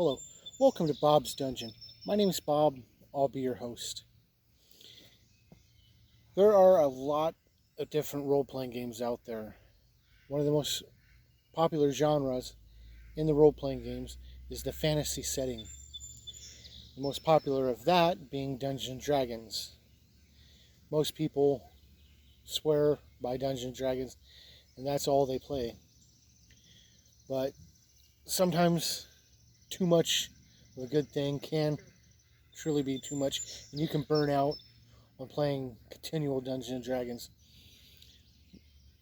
Hello, welcome to Bob's Dungeon. My name is Bob, I'll be your host. There are a lot of different role-playing games out there. One of the most popular genres in the role-playing games is the fantasy setting. The most popular of that being Dungeons & Dragons. Most people swear by Dungeons & Dragons, and that's all they play. But sometimes too much of a good thing can truly be too much, and you can burn out on playing continual Dungeons & Dragons.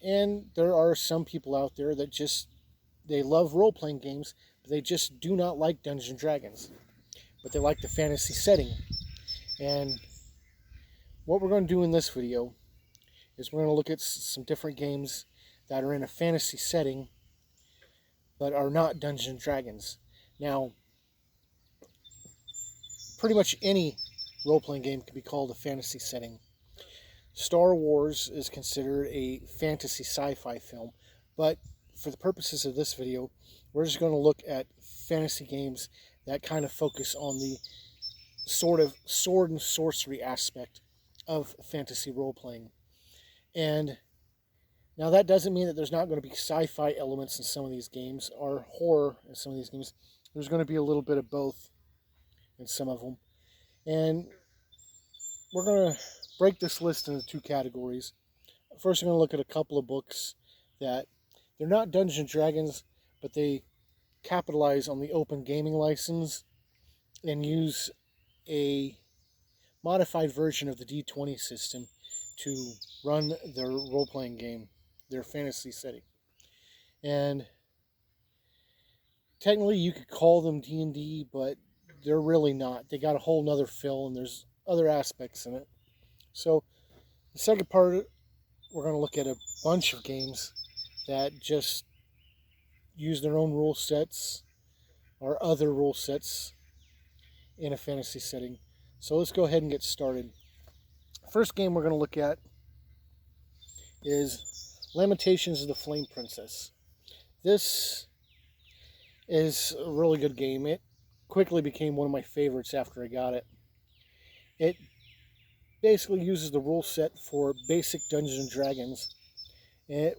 And there are some people out there that they love role-playing games, but they just do not like Dungeons & Dragons. But they like the fantasy setting. And what we're going to do in this video is we're going to look at some different games that are in a fantasy setting but are not Dungeons & Dragons. Now, pretty much any role-playing game can be called a fantasy setting. Star Wars is considered a fantasy sci-fi film, but for the purposes of this video, we're just going to look at fantasy games that kind of focus on the sort of sword and sorcery aspect of fantasy role-playing. And now that doesn't mean that there's not going to be sci-fi elements in some of these games, or horror in some of these games. There's going to be a little bit of both in some of them. And we're going to break this list into two categories. First, we're going to look at a couple of books that they're not Dungeons & Dragons, but they capitalize on the open gaming license and use a modified version of the D20 system to run their role-playing game, their fantasy setting. And technically you could call them D&D, but they're really not. They got a whole nother feel, and there's other aspects in it. So the second part, we're going to look at a bunch of games that just use their own rule sets or other rule sets in a fantasy setting. So let's go ahead and get started. First game we're going to look at is Lamentations of the Flame Princess. This is a really good game. It quickly became one of my favorites after I got it. It basically uses the rule set for basic Dungeons & Dragons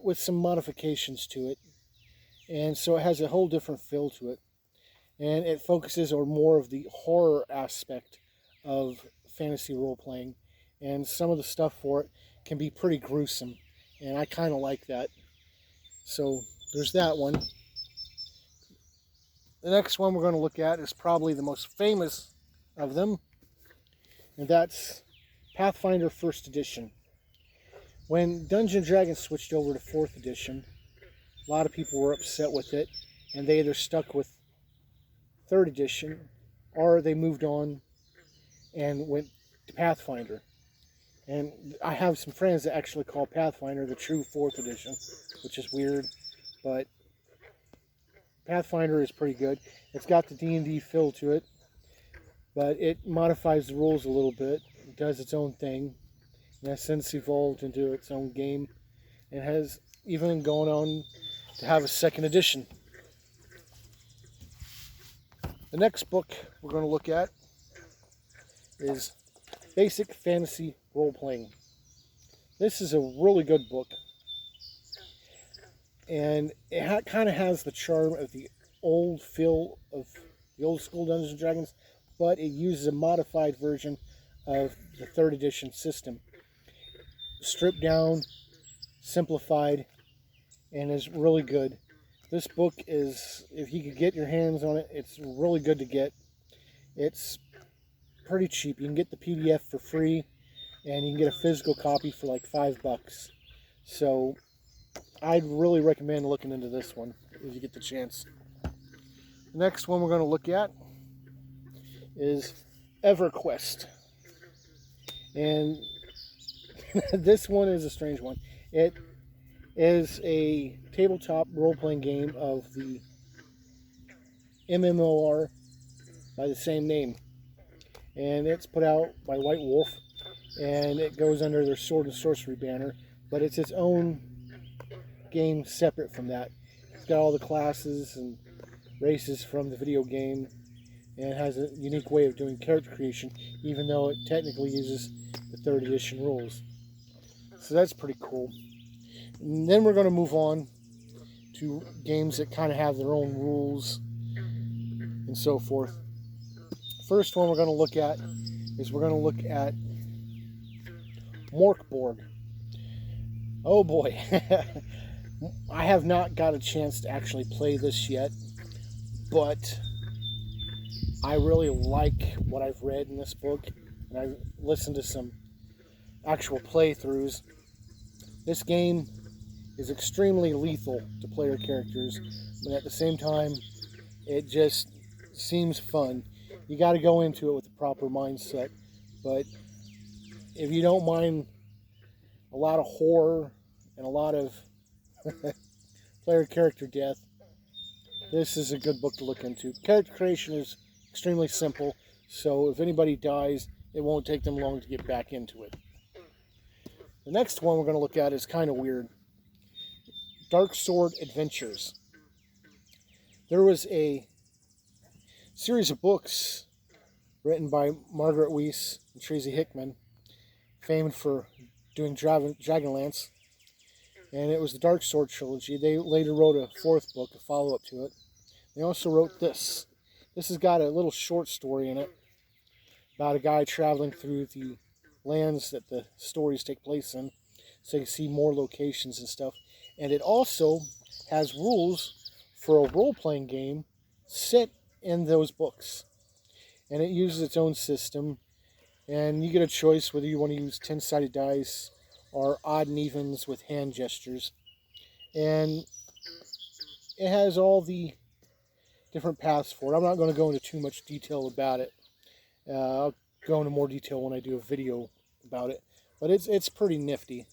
with some modifications to it. And so it has a whole different feel to it. And it focuses on more of the horror aspect of fantasy role-playing. And some of the stuff for it can be pretty gruesome. And I kind of like that. So there's that one. The next one we're going to look at is probably the most famous of them. And that's Pathfinder 1st Edition. When Dungeons & Dragons switched over to 4th Edition, a lot of people were upset with it, and they either stuck with 3rd Edition, or they moved on and went to Pathfinder. And I have some friends that actually call Pathfinder the true 4th Edition, which is weird, but Pathfinder is pretty good. It's got the D&D feel to it, but it modifies the rules a little bit. It does its own thing, and has since evolved into its own game, and has even gone on to have a 2nd edition. The next book we're going to look at is Basic Fantasy Role-Playing. This is a really good book, and it kind of has the charm of the old feel of the old school Dungeons & Dragons, but it uses a modified version of the 3rd edition system. Stripped down, simplified, and is really good. This book is, if you could get your hands on it, it's really good to get. It's pretty cheap. You can get the PDF for free, and you can get a physical copy for like $5. So I'd really recommend looking into this one if you get the chance. The next one we're going to look at is EverQuest. And this one is a strange one. It is a tabletop role-playing game of the MMOR by the same name. And it's put out by White Wolf, and it goes under their Sword and Sorcery banner, but it's its own game separate from that. It's got all the classes and races from the video game, and has a unique way of doing character creation, even though it technically uses the 3rd edition rules. So that's pretty cool. And then we're going to move on to games that kind of have their own rules and so forth. First one we're going to look at is we're going to look at Morkborg. Oh boy. I have not got a chance to actually play this yet, but I really like what I've read in this book, and I've listened to some actual playthroughs. This game is extremely lethal to player characters, but at the same time, it just seems fun. You got to go into it with the proper mindset, but if you don't mind a lot of horror and a lot of player character death, this is a good book to look into. Character creation is extremely simple, so if anybody dies, it won't take them long to get back into it. The next one we're going to look at is kind of weird. Dark Sword Adventures. There was a series of books written by Margaret Weis and Tracy Hickman, famed for doing Dragonlance, and it was the Dark Sword trilogy. They later wrote a 4th book, a follow-up to it. They also wrote this. This has got a little short story in it about a guy traveling through the lands that the stories take place in, so you see more locations and stuff. And it also has rules for a role-playing game set in those books. And it uses its own system, and you get a choice whether you want to use 10-sided dice or odd and evens with hand gestures. And it has all the different paths for it. I'm not going to go into too much detail about it. I'll go into more detail when I do a video about it. But it's pretty nifty.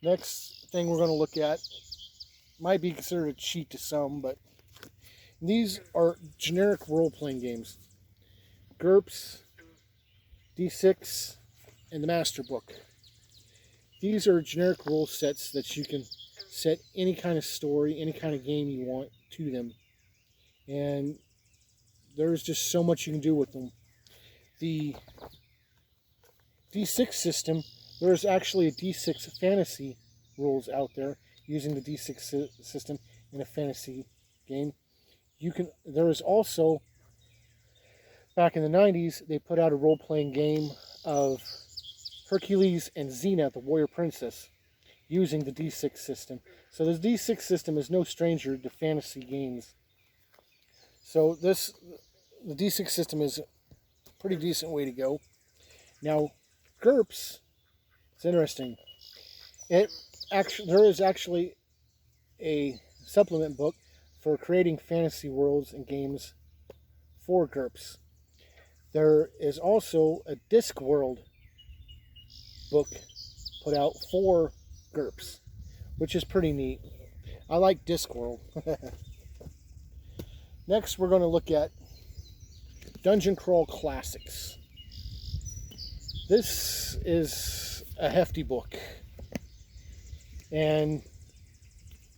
Next thing we're going to look at might be considered a cheat to some, but these are generic role-playing games. GURPS, D6, and the Master Book. These are generic rule sets that you can set any kind of story, any kind of game you want to them. And there's just so much you can do with them. The D6 system, there's actually a D6 fantasy rules out there using the D6 system in a fantasy game. There is also, back in the 90s, they put out a role-playing game of Hercules and Xena, the warrior princess, using the D6 system. So the D6 system is no stranger to fantasy games. So the D6 system is a pretty decent way to go. Now, GURPS, it's interesting. There is actually a supplement book for creating fantasy worlds and games for GURPS. There is also a Discworld book put out for GURPS, which is pretty neat. I like Discworld. Next, we're going to look at Dungeon Crawl Classics. This is a hefty book, and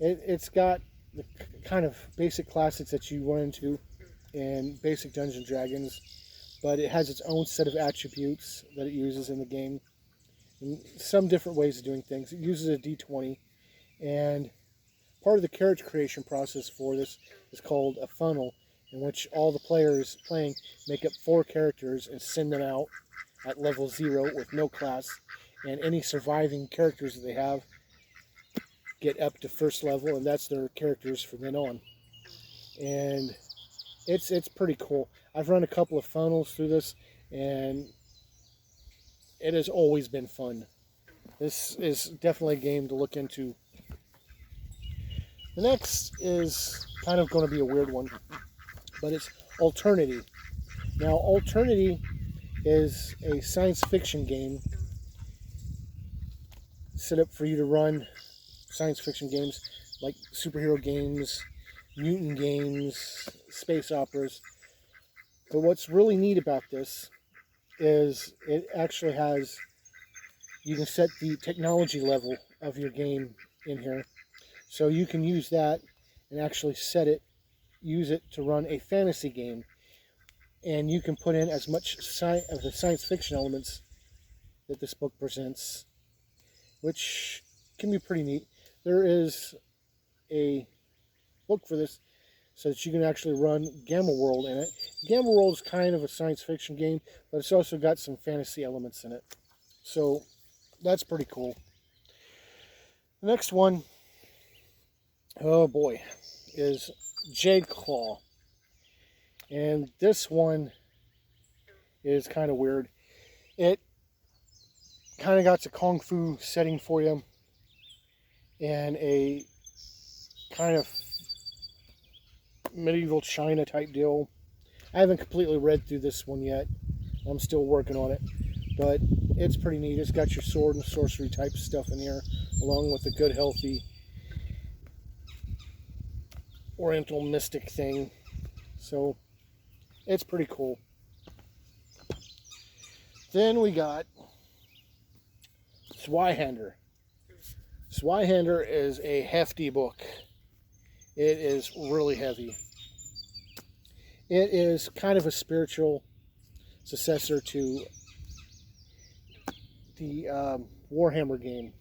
it's got the kind of basic classics that you run into in basic Dungeons & Dragons, but it has its own set of attributes that it uses in the game, and some different ways of doing things. It uses a D20, and part of the character creation process for this is called a funnel, in which all the players playing make up 4 characters and send them out at level 0 with no class, and any surviving characters that they have get up to 1st level, and that's their characters from then on. And it's pretty cool. I've run a couple of funnels through this, and it has always been fun. This is definitely a game to look into. The next is kind of going to be a weird one, but it's Alternity. Now, Alternity is a science fiction game set up for you to run science fiction games like superhero games, mutant games, space operas. But what's really neat about this is it actually has, you can set the technology level of your game in here. So you can use that and actually use it to run a fantasy game. and you can put in as much of the science fiction elements that this book presents, which can be pretty neat. There is a book for this so that you can actually run Gamma World in it. Gamma World is kind of a science fiction game, but it's also got some fantasy elements in it. So that's pretty cool. The next one, oh boy, is Jade Claw. And this one is kind of weird. It kind of got a Kung Fu setting for you and a kind of medieval China type deal. I haven't completely read through this one yet. I'm still working on it. But it's pretty neat. It's got your sword and sorcery type stuff in here, along with a good, healthy Oriental mystic thing. So it's pretty cool. Then we got Zweihander. Zweihander is a hefty book. It is really heavy. It is kind of a spiritual successor to the Warhammer game.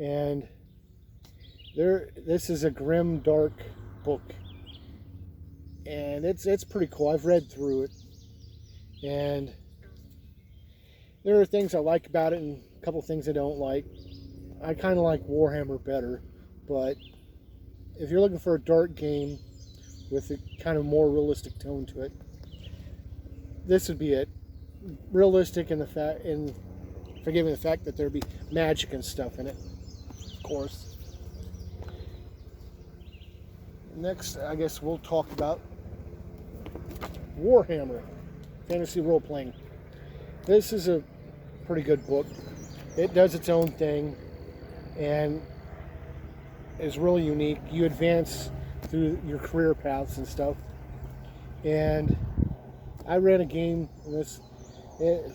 And this is a grim, dark book. And it's pretty cool. I've read through it. And there are things I like about it and a couple things I don't like. I kind of like Warhammer better, but if you're looking for a dark game with a kind of more realistic tone to it, this would be it. Realistic in forgiving the fact that there'd be magic and stuff in it, of course. Next, I guess we'll talk about Warhammer Fantasy Role-Playing. This is a pretty good book. It does its own thing and is really unique. You advance through your career paths and stuff. And I ran a game in this. It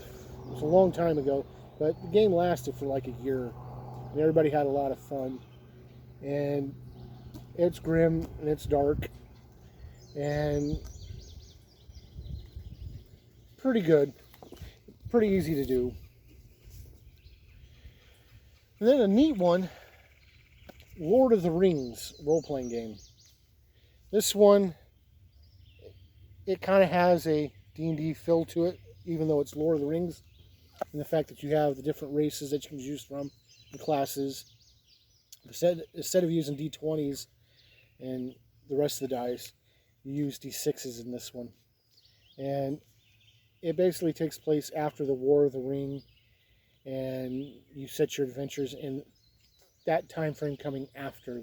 was a long time ago, but the game lasted for like a year, and everybody had a lot of fun. And it's grim and it's dark and pretty good, pretty easy to do. And then a neat one, Lord of the Rings role-playing game. This one, it kind of has a D&D feel to it, even though it's Lord of the Rings, and the fact that you have the different races that you can choose from, the classes. Instead of using D20s and the rest of the dice, you use D6s in this one. And it basically takes place after the War of the Ring, and you set your adventures in that time frame coming after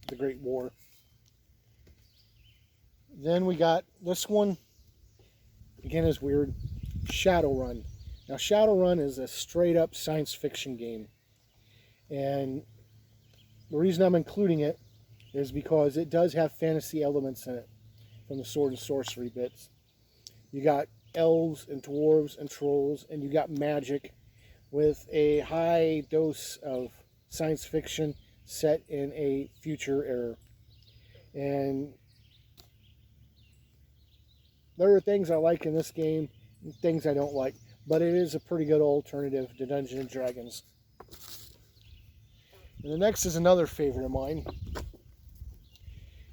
the Great War. Then we got this one, again is weird, Shadowrun. Now Shadowrun is a straight up science fiction game, and the reason I'm including it is because it does have fantasy elements in it from the sword and sorcery bits. You got elves and dwarves and trolls, and you got magic with a high dose of science fiction set in a future era. And there are things I like in this game and things I don't like, but it is a pretty good alternative to Dungeons & Dragons. And the next is another favorite of mine,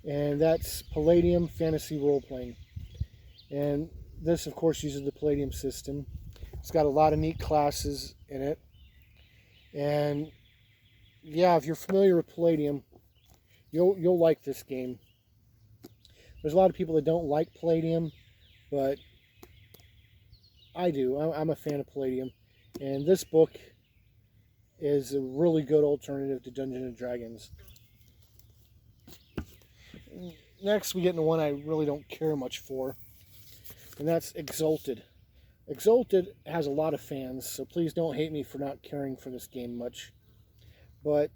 and that's Palladium Fantasy Role-Playing. And this, of course, uses the Palladium system. It's got a lot of neat classes in it. And yeah, if you're familiar with Palladium, you'll like this game. There's a lot of people that don't like Palladium, but I do. I'm a fan of Palladium. And this book is a really good alternative to Dungeons & Dragons. Next, we get into one I really don't care much for, and that's Exalted. Exalted has a lot of fans, so please don't hate me for not caring for this game much. But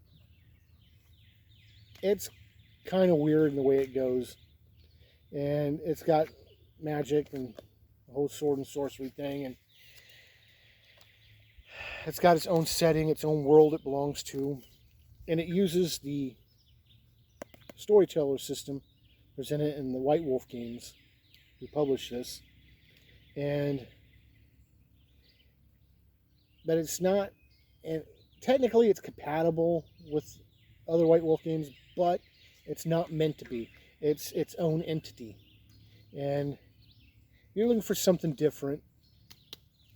it's kind of weird in the way it goes. And it's got magic and the whole sword and sorcery thing, and it's got its own setting, its own world it belongs to, and it uses the storyteller system presented in the White Wolf games who published this. and but it's not, and technically it's compatible with other White Wolf games, but it's not meant to be. It's its own entity. And if you're looking for something different,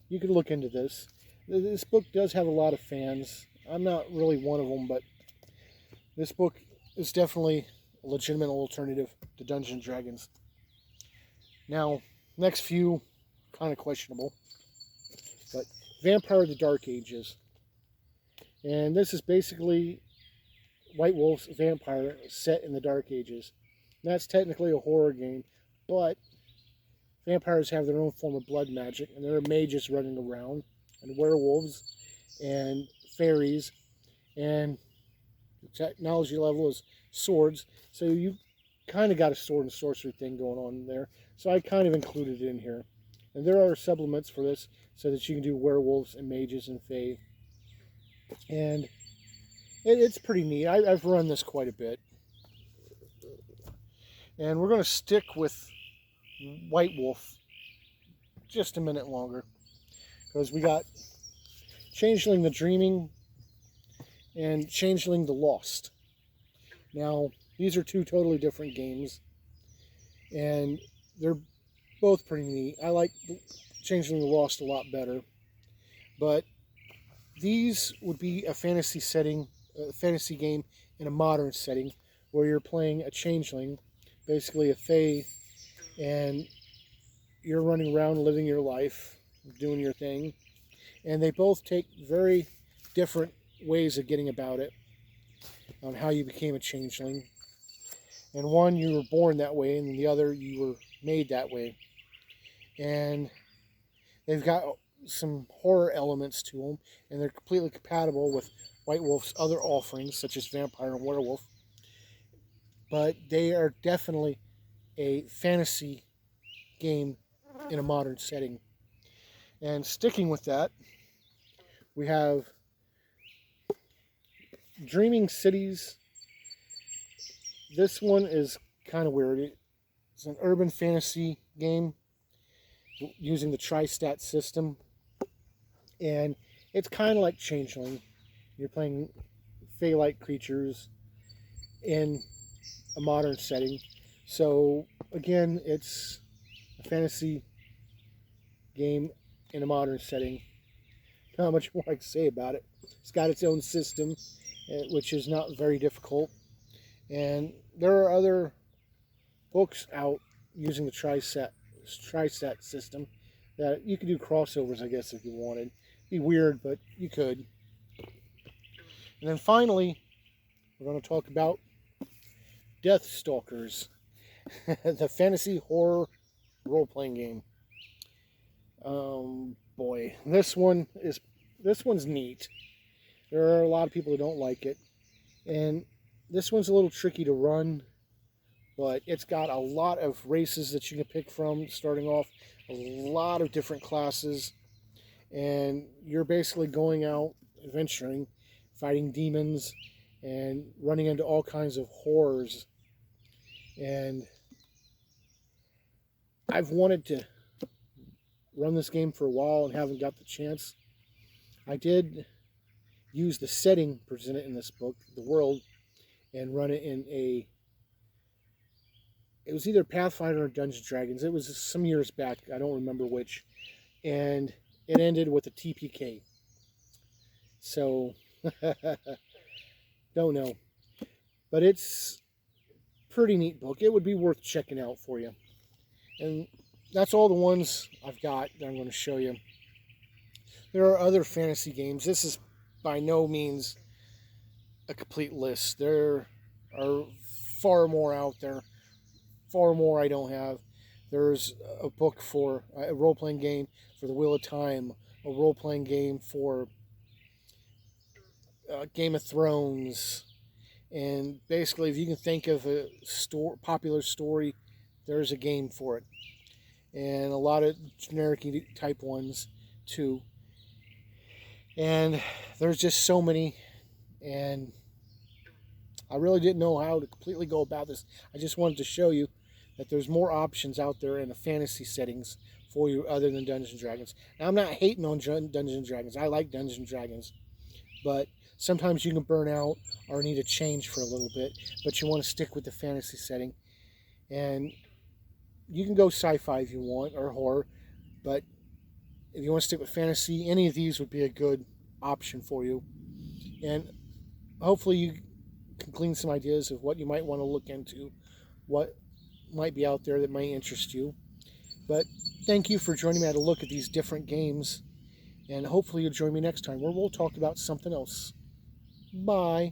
you could look into this. This book does have a lot of fans. I'm not really one of them, but this book is definitely a legitimate alternative to Dungeons and Dragons. Now, next few, kind of questionable, but Vampire of the Dark Ages. And this is basically White Wolf's vampire set in the Dark Ages. And that's technically a horror game, but vampires have their own form of blood magic, and there are mages running around, and werewolves, and fairies, and the technology level is swords, so you kind of got a sword and sorcery thing going on there. So I kind of included it in here. And there are supplements for this, so that you can do werewolves and mages and fae. And it's pretty neat. I've run this quite a bit. And we're going to stick with White Wolf just a minute longer, because we got Changeling the Dreaming and Changeling the Lost. Now, these are two totally different games, and they're both pretty neat. I like Changeling the Lost a lot better, but these would be a fantasy setting, a fantasy game in a modern setting, where you're playing a changeling, basically a fae, and you're running around living your life, doing your thing. And they both take very different ways of getting about it, on how you became a changeling. And one, you were born that way, and the other, you were made that way. And they've got some horror elements to them, and they're completely compatible with White Wolf's other offerings, such as vampire and werewolf. But they are definitely a fantasy game in a modern setting. And sticking with that, we have Dreaming Cities. This one is kind of weird. It's an urban fantasy game using the tri-stat system, and it's kind of like Changeling. You're playing fae-like creatures in a modern setting. So again, it's a fantasy game in a modern setting. Not much more I can say about it. It's got its own system, which is not very difficult. And there are other books out using the tri-stat system that you could do crossovers, I guess, if you wanted. Be weird, but you could. And then finally, we're going to talk about Deathstalkers, the fantasy horror role-playing game. Boy, this one's neat. There are a lot of people who don't like it, and this one's a little tricky to run, but it's got a lot of races that you can pick from starting off, a lot of different classes, and you're basically going out adventuring, fighting demons, and running into all kinds of horrors. And I've wanted to run this game for a while and haven't got the chance. I did use the setting presented in this book, the world, and run it in it was either Pathfinder or Dungeons & Dragons. It was some years back. I don't remember which. And it ended with a TPK. So, don't know. But it's a pretty neat book. It would be worth checking out for you. And that's all the ones I've got that I'm going to show you. There are other fantasy games. This is by no means a complete list. There are far more out there. Far more I don't have. There's a book for a role-playing game for the Wheel of Time, a role-playing game for Game of Thrones, and basically if you can think of a popular story, there's a game for it. And a lot of generic type ones too. And there's just so many, and I really didn't know how to completely go about this. I just wanted to show you that there's more options out there in the fantasy settings for you other than Dungeons & Dragons. Now, I'm not hating on Dungeons & Dragons. I like Dungeons & Dragons. But sometimes you can burn out or need a change for a little bit. But you want to stick with the fantasy setting. And you can go sci-fi if you want, or horror. But if you want to stick with fantasy, any of these would be a good option for you. And hopefully you can glean some ideas of what you might want to look into, what might be out there that might interest you. But thank you for joining me at a look at these different games, and hopefully you'll join me next time where we'll talk about something else. Bye.